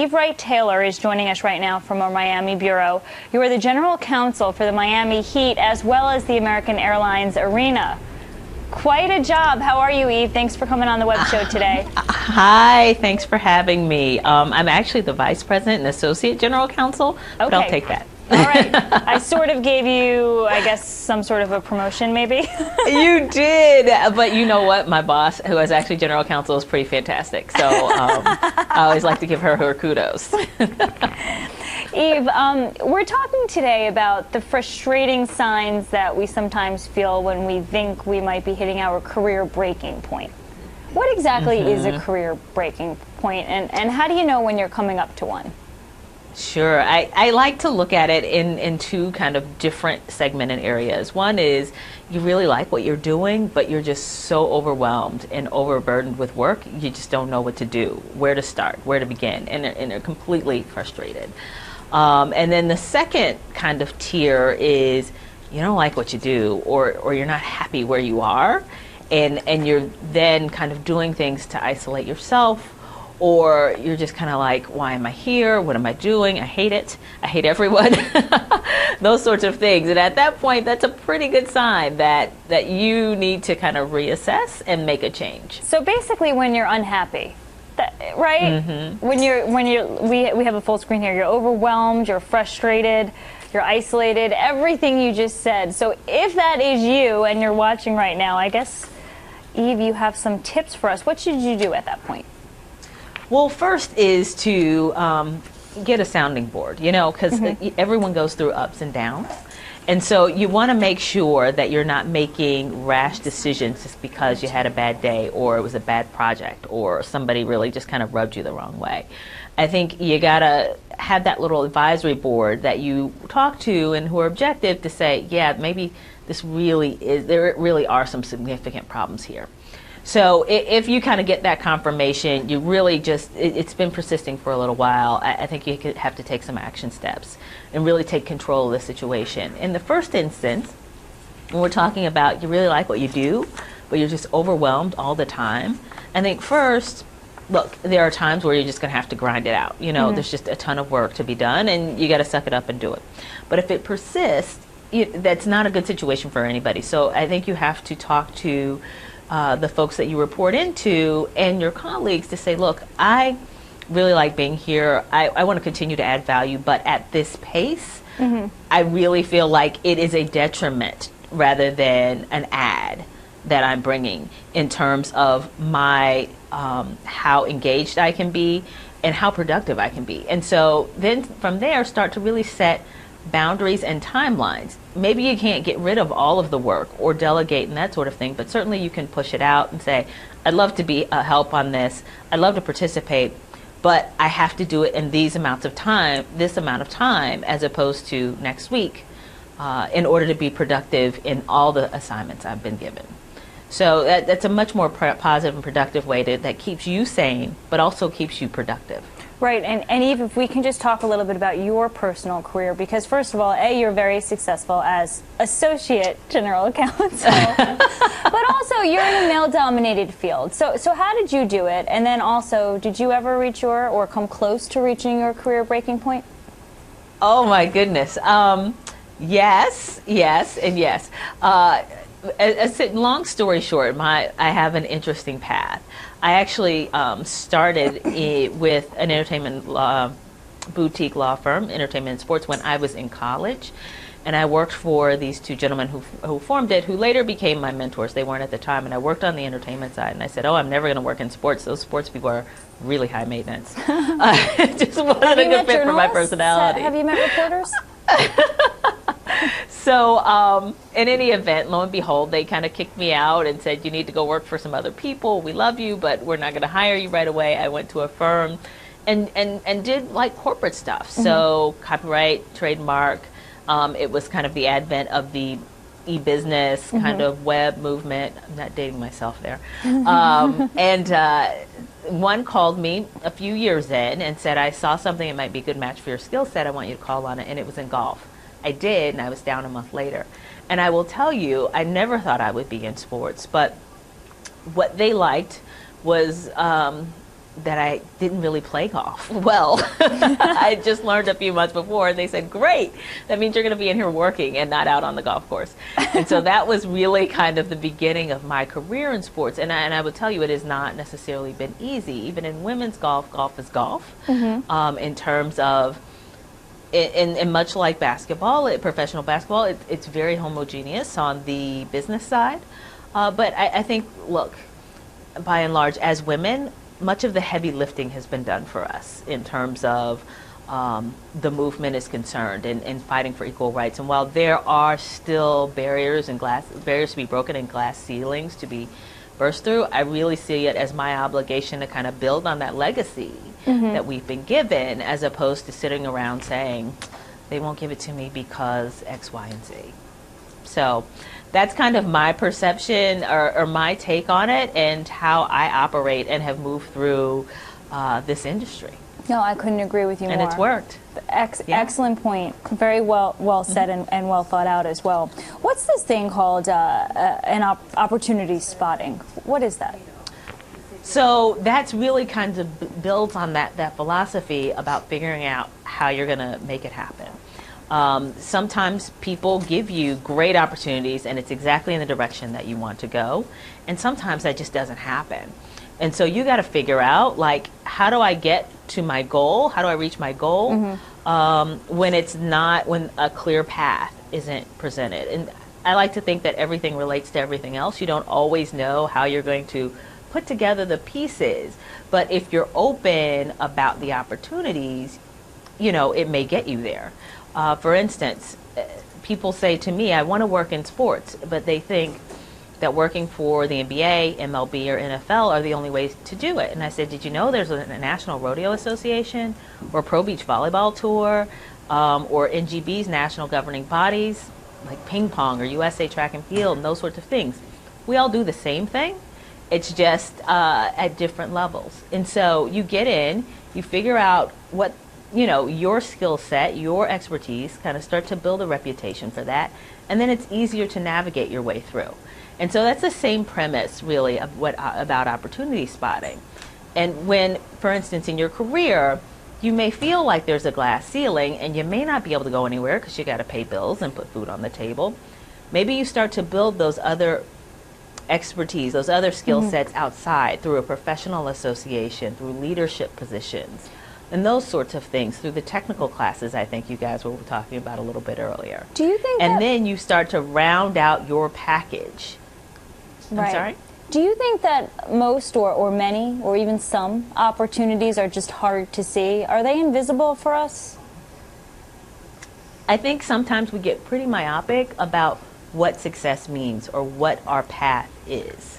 Eve Wright Taylor is joining us right now from our Miami bureau. You are the general counsel for the Miami Heat as well as the American Airlines Arena. Quite a job. How are you, Eve? Thanks for coming on the web show today. Hi, thanks for having me. I'm actually the vice president and associate general counsel, but I'll take that. All right. I sort of gave you, I guess, some sort of a promotion, maybe. You did, but you know what? My boss, who is actually general counsel, is pretty fantastic. So I always like to give her kudos. Eve, we're talking today about the frustrating signs that we sometimes feel when we think we might be hitting our career breaking point. What exactly is a career breaking point, and how do you know when you're coming up to one? Sure. I like to look at it in two kind of different segmented areas. One is you really like what you're doing, but you're just so overwhelmed and overburdened with work, you just don't know what to do, where to start, where to begin, and they're completely frustrated. And then the second kind of tier is you don't like what you do, or you're not happy where you are, and you're then kind of doing things to isolate yourself, or you're just kind of like, why am I here? What am I doing? I hate it. I hate everyone. Those sorts of things. And at that point, that's a pretty good sign that you need to kind of reassess and make a change. So basically when you're unhappy, right? When we have a full screen here, you're overwhelmed, you're frustrated, you're isolated, everything you just said. So if that is you and you're watching right now, I guess, Eve, you have some tips for us. What should you do at that point? Well, first is to get a sounding board, you know, because everyone goes through ups and downs. And so you want to make sure that you're not making rash decisions just because you had a bad day or it was a bad project or somebody really just kind of rubbed you the wrong way. I think you got to have that little advisory board that you talk to and who are objective to say, yeah, maybe this really is, there really are some significant problems here. So if you kind of get that confirmation, you really just, it's been persisting for a little while, I think you could have to take some action steps and really take control of the situation. In the first instance, when we're talking about you really like what you do, but you're just overwhelmed all the time, I think first, look, there are times where you're just going to have to grind it out. You know, there's just a ton of work to be done, and you got to suck it up and do it. But if it persists, that's not a good situation for anybody. So I think you have to talk to the folks that you report into and your colleagues to say, look, I really like being here. I want to continue to add value, but at this pace, I really feel like it is a detriment rather than an add that I'm bringing in terms of my how engaged I can be and how productive I can be. And so then from there, start to really set boundaries and timelines. Maybe you can't get rid of all of the work or delegate and that sort of thing, but certainly you can push it out and say, I'd love to be a help on this. I'd love to participate, but I have to do it in these amounts of time, this amount of time, as opposed to next week, in order to be productive in all the assignments I've been given. So that's a much more positive and productive way that keeps you sane, but also keeps you productive. Right, and Eve, if we can just talk a little bit about your personal career, because first of all, you're very successful as associate general counsel, but also you're in a male-dominated field. So how did you do it? And then also, did you ever reach or come close to reaching your career breaking point? Oh my goodness, yes, and yes. Long story short, I have an interesting path. I actually started with an entertainment boutique law firm, Entertainment and Sports, when I was in college. And I worked for these two gentlemen who formed it, who later became my mentors. They weren't at the time. And I worked on the entertainment side. And I said, oh, I'm never going to work in sports. Those sports people are really high maintenance. It just wasn't a good fit for my personality. Have you met reporters? So in any event, lo and behold, they kind of kicked me out and said, you need to go work for some other people. We love you, but we're not going to hire you right away. I went to a firm and did like corporate stuff. So copyright, trademark. It was kind of the advent of the e-business kind of web movement. I'm not dating myself there. And one called me a few years in and said, I saw something that might be a good match for your skill set. I want you to call on it. And it was in golf. I did, and I was down a month later. And I will tell you, I never thought I would be in sports, but what they liked was that I didn't really play golf well. I just learned a few months before, and they said, great, that means you're going to be in here working and not out on the golf course. And so that was really kind of the beginning of my career in sports. And I would tell you, it has not necessarily been easy. Even in women's golf, golf is golf. In terms of, and much like basketball, professional basketball, it's very homogeneous on the business side. But I think, look, by and large, as women, much of the heavy lifting has been done for us in terms of the movement is concerned and fighting for equal rights. And while there are still barriers to be broken and glass ceilings to be burst through, I really see it as my obligation to kind of build on that legacy that we've been given, as opposed to sitting around saying, they won't give it to me because X, Y, and Z. So that's kind of my perception or my take on it, and how I operate and have moved through this industry. No, I couldn't agree with you more. And it's worked. Excellent point. Very well said and well thought out as well. What's this thing called opportunity spotting? What is that? So that's really kind of builds on that philosophy about figuring out how you're going to make it happen. Sometimes people give you great opportunities and it's exactly in the direction that you want to go. And sometimes that just doesn't happen. And so you got to figure out, like, how do I get to my goal? How do I reach my goal when a clear path isn't presented? And I like to think that everything relates to everything else. You don't always know how you're going to put together the pieces. But if you're open about the opportunities, it may get you there. For instance, people say to me, I want to work in sports, but they think that working for the NBA, MLB, or NFL are the only ways to do it. And I said, did you know there's a National Rodeo Association, or Pro Beach Volleyball Tour, or NGB's national governing bodies, like ping pong or USA Track and Field and those sorts of things? We all do the same thing. It's just at different levels. And so you get in, you figure out what your skill set, your expertise, kind of start to build a reputation for that, and then it's easier to navigate your way through. And so that's the same premise, really, of about opportunity spotting. And when, for instance, in your career, you may feel like there's a glass ceiling and you may not be able to go anywhere because you got to pay bills and put food on the table. Maybe you start to build those other expertise, those other skill sets outside through a professional association, through leadership positions, and those sorts of things, through the technical classes I think you guys were talking about a little bit earlier. Do you think And then you start to round out your package. Right. I'm sorry? Do you think that most or many or even some opportunities are just hard to see? Are they invisible for us? I think sometimes we get pretty myopic about what success means or what our path is.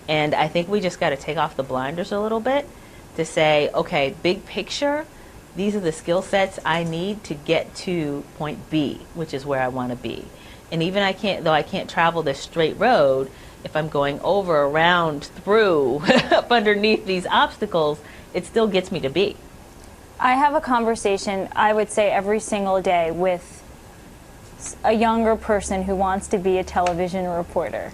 And I think we just got to take off the blinders a little bit to say, okay, big picture, these are the skill sets I need to get to point B, which is where I want to be. And even I can't travel this straight road, if I'm going over, around, through, up underneath these obstacles, it still gets me to B. I have a conversation, I would say, every single day with a younger person who wants to be a television reporter.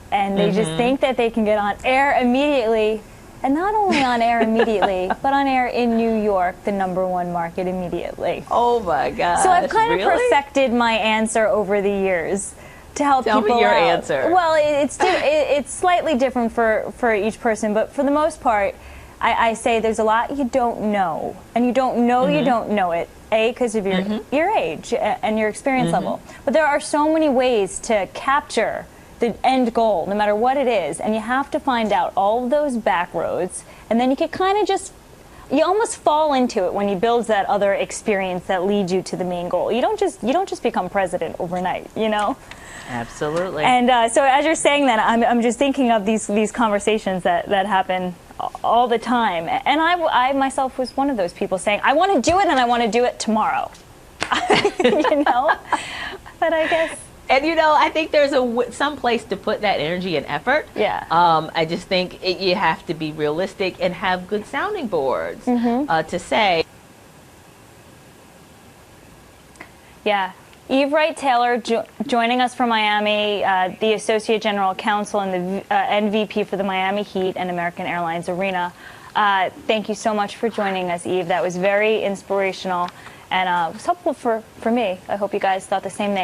And they just think that they can get on air immediately, and not only on air immediately, but on air in New York, the #1 market, immediately. Oh my God. So I've kind of perfected my answer over the years to help people out. Tell me your answer. Well, it's slightly different for each person, but for the most part, I say there's a lot you don't know, and you don't know you don't know it. Because of your age and your experience level. But there are so many ways to capture the end goal, no matter what it is, and you have to find out all of those back roads, and then you can kind of you almost fall into it when you build that other experience that leads you to the main goal. You don't just become president overnight, Absolutely. And so as you're saying that, I'm just thinking of these conversations that happen all the time. And I myself was one of those people saying, I want to do it and I want to do it tomorrow. But I guess. And I think there's some place to put that energy and effort. Yeah. I just think you have to be realistic and have good sounding boards to say. Yeah. Eve Wright Taylor joining us from Miami, the Associate General Counsel and the NVP for the Miami Heat and American Airlines Arena. Thank you so much for joining us, Eve. That was very inspirational and it was helpful for me. I hope you guys thought the same thing.